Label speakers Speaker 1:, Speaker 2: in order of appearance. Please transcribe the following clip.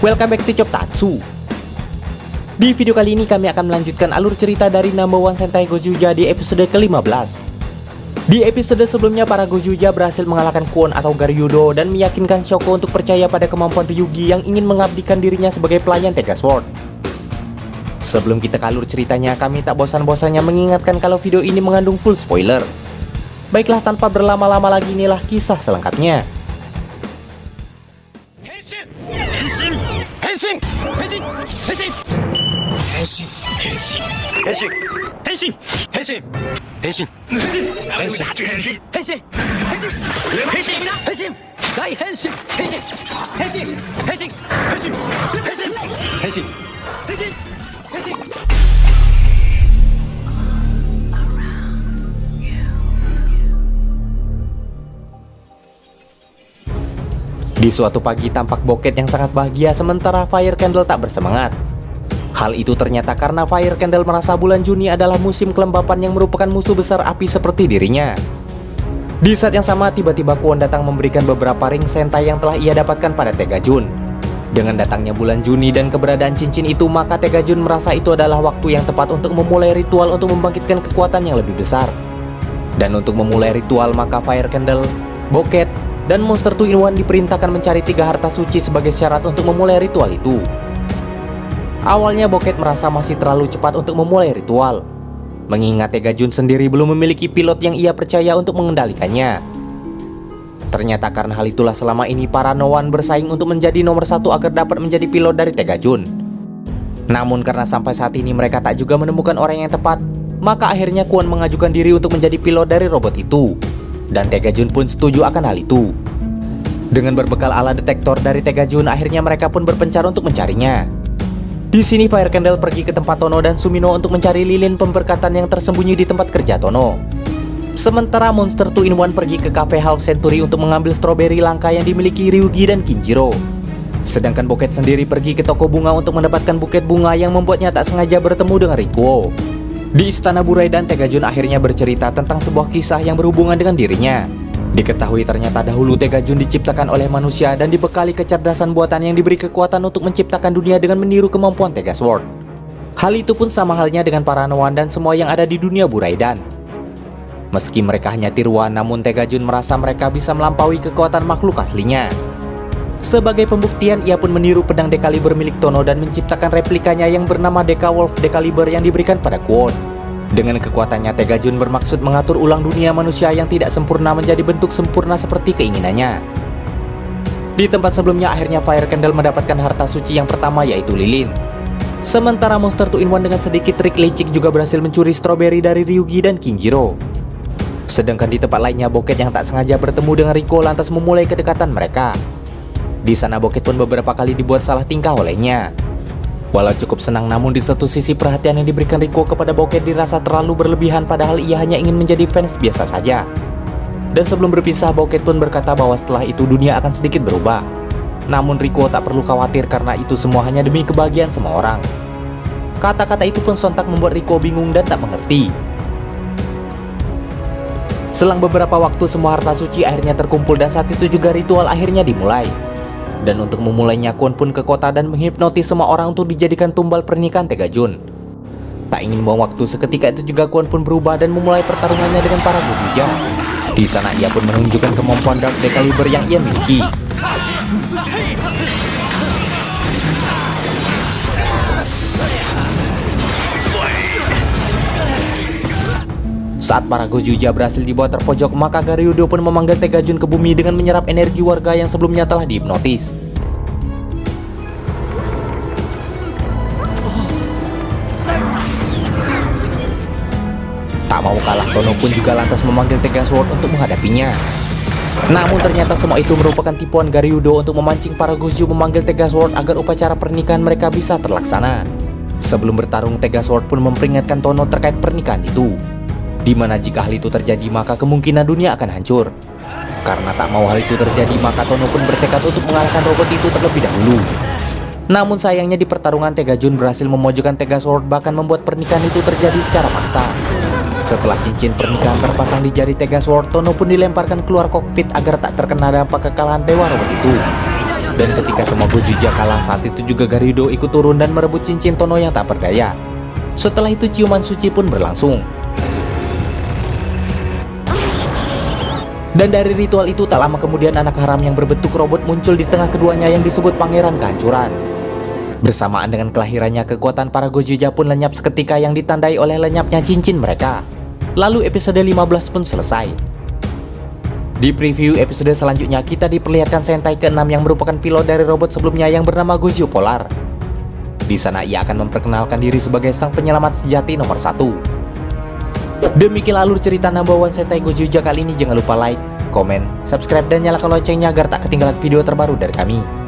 Speaker 1: Welcome back to Choptatsu. Di video kali ini kami akan melanjutkan alur cerita dari Number One Sentai Gojuja di episode ke-15. Di episode sebelumnya para Gojuja berhasil mengalahkan Kwon atau Garyudo dan meyakinkan Shoko untuk percaya pada kemampuan Ryugi yang ingin mengabdikan dirinya sebagai pelayan Tega Sword. Sebelum kita ke alur ceritanya, kami tak bosan-bosannya mengingatkan kalau video ini mengandung full spoiler. Baiklah, tanpa berlama-lama lagi, inilah kisah selengkapnya. Di suatu pagi tampak Boket yang sangat bahagia sementara Fire Candle tak bersemangat. Hal itu ternyata karena Fire Candle merasa bulan Juni adalah musim kelembapan yang merupakan musuh besar api seperti dirinya. Di saat yang sama tiba-tiba Kwon datang memberikan beberapa ring sentai yang telah ia dapatkan pada Tegajun. Dengan datangnya bulan Juni dan keberadaan cincin itu, maka Tegajun merasa itu adalah waktu yang tepat untuk memulai ritual untuk membangkitkan kekuatan yang lebih besar. Dan untuk memulai ritual maka Fire Candle, Boket, dan Monster 2-in-1 diperintahkan mencari 3 harta suci sebagai syarat untuk memulai ritual itu. Awalnya Boket merasa masih terlalu cepat untuk memulai ritual, mengingat Tegajun sendiri belum memiliki pilot yang ia percaya untuk mengendalikannya. Ternyata karena hal itulah selama ini para No-One bersaing untuk menjadi nomor 1 agar dapat menjadi pilot dari Tegajun. Namun karena sampai saat ini mereka tak juga menemukan orang yang tepat, maka akhirnya Kwon mengajukan diri untuk menjadi pilot dari robot itu. Dan Tegajun pun setuju akan hal itu. Dengan berbekal alat detektor dari Tegajun, akhirnya mereka pun berpencar untuk mencarinya. Di sini Fire Candle pergi ke tempat Tono dan Sumino untuk mencari lilin pemberkatan yang tersembunyi di tempat kerja Tono. Sementara Monster 2-in-1 pergi ke cafe Half Century untuk mengambil stroberi langka yang dimiliki Ryugi dan Kinjiro. Sedangkan Boket sendiri pergi ke toko bunga untuk mendapatkan buket bunga yang membuatnya tak sengaja bertemu dengan Rikuo. Di Istana Buraidan, Tegajun akhirnya bercerita tentang sebuah kisah yang berhubungan dengan dirinya. Diketahui ternyata dahulu Tegajun diciptakan oleh manusia dan dibekali kecerdasan buatan yang diberi kekuatan untuk menciptakan dunia dengan meniru kemampuan Tega Sword. Hal itu pun sama halnya dengan para No-One dan semua yang ada di dunia Buraidan. Meski mereka hanya tiruan, namun Tegajun merasa mereka bisa melampaui kekuatan makhluk aslinya. Sebagai pembuktian, ia pun meniru pedang Decaliber milik Tono dan menciptakan replikanya yang bernama Deca Wolf Decaliber yang diberikan pada Kwon. Dengan kekuatannya, Tegajun bermaksud mengatur ulang dunia manusia yang tidak sempurna menjadi bentuk sempurna seperti keinginannya. Di tempat sebelumnya, akhirnya Fire Candle mendapatkan harta suci yang pertama, yaitu lilin. Sementara Monster 2-in-1 dengan sedikit trik licik juga berhasil mencuri stroberi dari Ryugi dan Kinjiro. Sedangkan di tempat lainnya, Boket yang tak sengaja bertemu dengan Riko lantas memulai kedekatan mereka. Di sana Boket pun beberapa kali dibuat salah tingkah olehnya. Walau cukup senang, namun di satu sisi perhatian yang diberikan Riko kepada Boket dirasa terlalu berlebihan, padahal ia hanya ingin menjadi fans biasa saja. Dan sebelum berpisah, Boket pun berkata bahwa setelah itu dunia akan sedikit berubah. Namun Riko tak perlu khawatir karena itu semua hanya demi kebahagiaan semua orang. Kata-kata itu pun sontak membuat Riko bingung dan tak mengerti. Selang beberapa waktu semua harta suci akhirnya terkumpul dan saat itu juga ritual akhirnya dimulai. Dan untuk memulainya, Kwon pun ke kota dan menghipnotis semua orang untuk dijadikan tumbal pernikahan Tegajun. Tak ingin buang waktu, seketika itu juga Kwon pun berubah dan memulai pertarungannya dengan para Gojuja. Di sana ia pun menunjukkan kemampuan Dark Decaliber yang ia miliki. Saat para Gojuja berhasil dibawa terpojok, maka Garyudo pun memanggil Tegajun ke bumi dengan menyerap energi warga yang sebelumnya telah dihipnotis. Tak mau kalah, Tono pun juga lantas memanggil Tega Sword untuk menghadapinya. Namun ternyata semua itu merupakan tipuan Garyudo untuk memancing para Goju memanggil Tega Sword agar upacara pernikahan mereka bisa terlaksana. Sebelum bertarung, Tega Sword pun memperingatkan Tono terkait pernikahan itu, di mana jika hal itu terjadi maka kemungkinan dunia akan hancur. Karena tak mau hal itu terjadi, maka Tono pun bertekad untuk mengalahkan robot itu terlebih dahulu. Namun sayangnya di pertarungan Tegajun berhasil memojokkan Tega Sword, bahkan membuat pernikahan itu terjadi secara paksa. Setelah cincin pernikahan terpasang di jari Tega Sword, Tono pun dilemparkan keluar kokpit agar tak terkena dampak kekalahan dewa robot itu. Dan ketika semua Godzilla kalah, saat itu juga Garyu ikut turun dan merebut cincin Tono yang tak berdaya. Setelah itu ciuman suci pun berlangsung. Dan dari ritual itu tak lama kemudian anak haram yang berbentuk robot muncul di tengah keduanya yang disebut Pangeran Kehancuran. Bersamaan dengan kelahirannya, kekuatan para Godzilla pun lenyap seketika yang ditandai oleh lenyapnya cincin mereka. Lalu episode 15 pun selesai. Di preview episode selanjutnya kita diperlihatkan Sentai ke-6 yang merupakan pilot dari robot sebelumnya yang bernama Gozyo Polar. Di sana ia akan memperkenalkan diri sebagai sang penyelamat sejati nomor 1. Demikian alur cerita number one Sentai Gozyo kali ini. Jangan lupa like, komen, subscribe dan nyalakan loncengnya agar tak ketinggalan video terbaru dari kami.